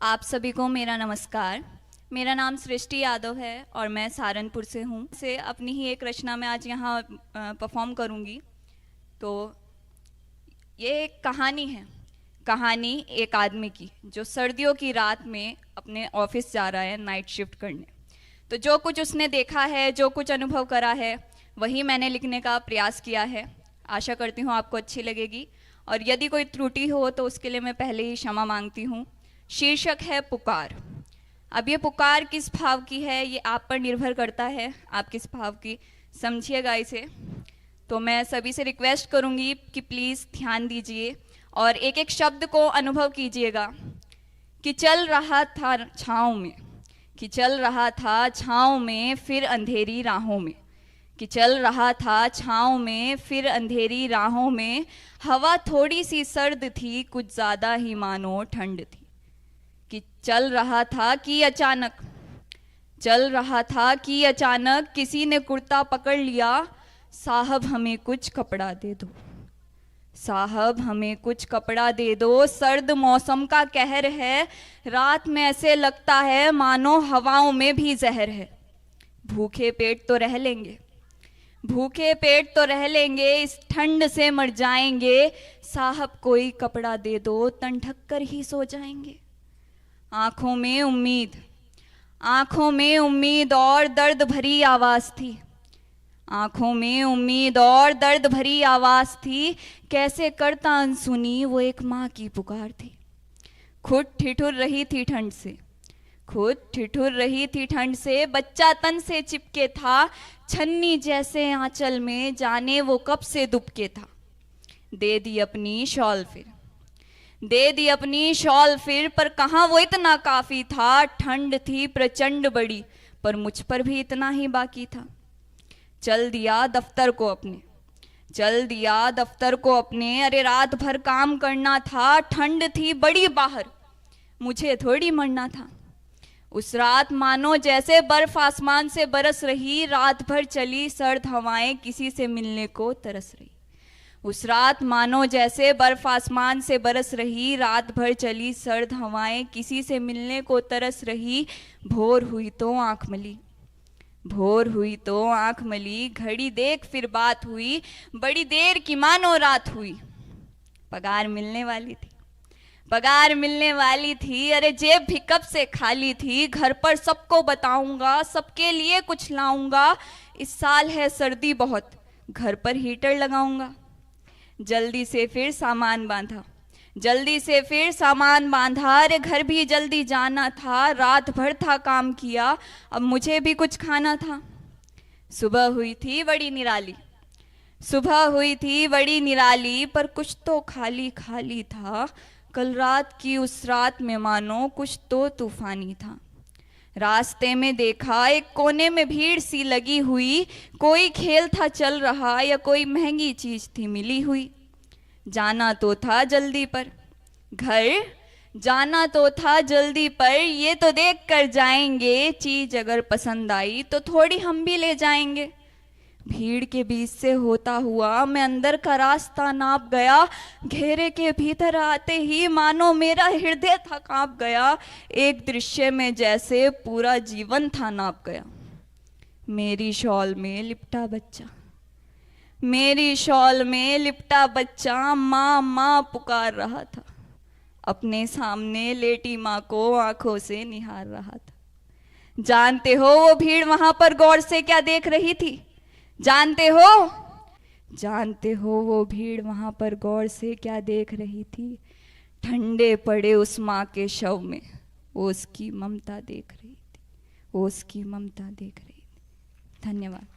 आप सभी को मेरा नमस्कार। मेरा नाम सृष्टि यादव है और मैं सहारनपुर से हूँ। से अपनी ही एक रचना में आज यहाँ परफॉर्म करूँगी। तो ये एक कहानी है, कहानी एक आदमी की जो सर्दियों की रात में अपने ऑफिस जा रहा है नाइट शिफ्ट करने। तो जो कुछ उसने देखा है, जो कुछ अनुभव करा है, वही मैंने लिखने का प्रयास किया है। आशा करती हूँ आपको अच्छी लगेगी, और यदि कोई त्रुटि हो तो उसके लिए मैं पहले ही क्षमा मांगती हूँ। शीर्षक है पुकार। अब ये पुकार किस भाव की है ये आप पर निर्भर करता है, आप किस भाव की समझिएगा इसे। तो मैं सभी से रिक्वेस्ट करूँगी कि प्लीज़ ध्यान दीजिए और एक एक शब्द को अनुभव कीजिएगा। कि चल रहा था छाँव में, कि चल रहा था छाँव में फिर अंधेरी राहों में, कि चल रहा था छाँव में फिर अंधेरी राहों में। हवा थोड़ी सी सर्द थी, कुछ ज़्यादा ही मानो ठंड थी। कि चल रहा था कि अचानक, चल रहा था कि अचानक किसी ने कुर्ता पकड़ लिया। साहब हमें कुछ कपड़ा दे दो, साहब हमें कुछ कपड़ा दे दो। सर्द मौसम का कहर है, रात में ऐसे लगता है मानो हवाओं में भी जहर है। भूखे पेट तो रह लेंगे, भूखे पेट तो रह लेंगे, इस ठंड से मर जाएंगे। साहब कोई कपड़ा दे दो, तन ढक कर ही सो जाएंगे। आंखों में उम्मीद, आंखों में उम्मीद और दर्द भरी आवाज़ थी, आंखों में उम्मीद और दर्द भरी आवाज़ थी। कैसे करता अनसुनी वो एक माँ की पुकार थी। खुद ठिठुर रही थी ठंड से, खुद ठिठुर रही थी ठंड से। बच्चा तन से चिपके था, छन्नी जैसे आंचल में, जाने वो कब से दुबके था। दे दी अपनी शॉल फिर, दे दी अपनी शॉल फिर, पर कहाँ वो इतना काफ़ी था। ठंड थी प्रचंड बड़ी, पर मुझ पर भी इतना ही बाकी था। चल दिया दफ्तर को अपने, चल दिया दफ्तर को अपने। अरे रात भर काम करना था, ठंड थी बड़ी बाहर, मुझे थोड़ी मरना था। उस रात मानो जैसे बर्फ आसमान से बरस रही, रात भर चली सर्द हवाएं किसी से मिलने को तरस रही। उस रात मानो जैसे बर्फ आसमान से बरस रही, रात भर चली सर्द हवाएं किसी से मिलने को तरस रही। भोर हुई तो आँख मली, भोर हुई तो आँख मली, घड़ी देख फिर बात हुई, बड़ी देर की मानो रात हुई। पगार मिलने वाली थी, पगार मिलने वाली थी। अरे जेब भी कब से खाली थी। घर पर सबको बताऊंगा, सबके लिए कुछ लाऊंगा। इस साल है सर्दी बहुत, घर पर हीटर लगाऊंगा। जल्दी से फिर सामान बांधा, जल्दी से फिर सामान बांधा। अरे घर भी जल्दी जाना था, रात भर था काम किया, अब मुझे भी कुछ खाना था। सुबह हुई थी बड़ी निराली, सुबह हुई थी बड़ी निराली, पर कुछ तो खाली खाली था। कल रात की उस रात में मानो कुछ तो तूफानी था। रास्ते में देखा एक कोने में भीड़ सी लगी हुई, कोई खेल था चल रहा या कोई महंगी चीज थी मिली हुई। जाना तो था जल्दी पर घर, जाना तो था जल्दी पर, ये तो देख कर जाएंगे, चीज अगर पसंद आई तो थोड़ी हम भी ले जाएंगे। भीड़ के बीच से होता हुआ मैं अंदर का रास्ता नाप गया, घेरे के भीतर आते ही मानो मेरा हृदय था कांप गया। एक दृश्य में जैसे पूरा जीवन था नाप गया। मेरी शॉल में लिपटा बच्चा, मेरी शॉल में लिपटा बच्चा माँ माँ पुकार रहा था। अपने सामने लेटी माँ को आंखों से निहार रहा था। जानते हो वो भीड़ वहां पर गौर से क्या देख रही थी? जानते हो, जानते हो वो भीड़ वहां पर गौर से क्या देख रही थी? ठंडे पड़े उस माँ के शव में वो उसकी ममता देख रही थी, वो उसकी ममता देख रही थी। धन्यवाद।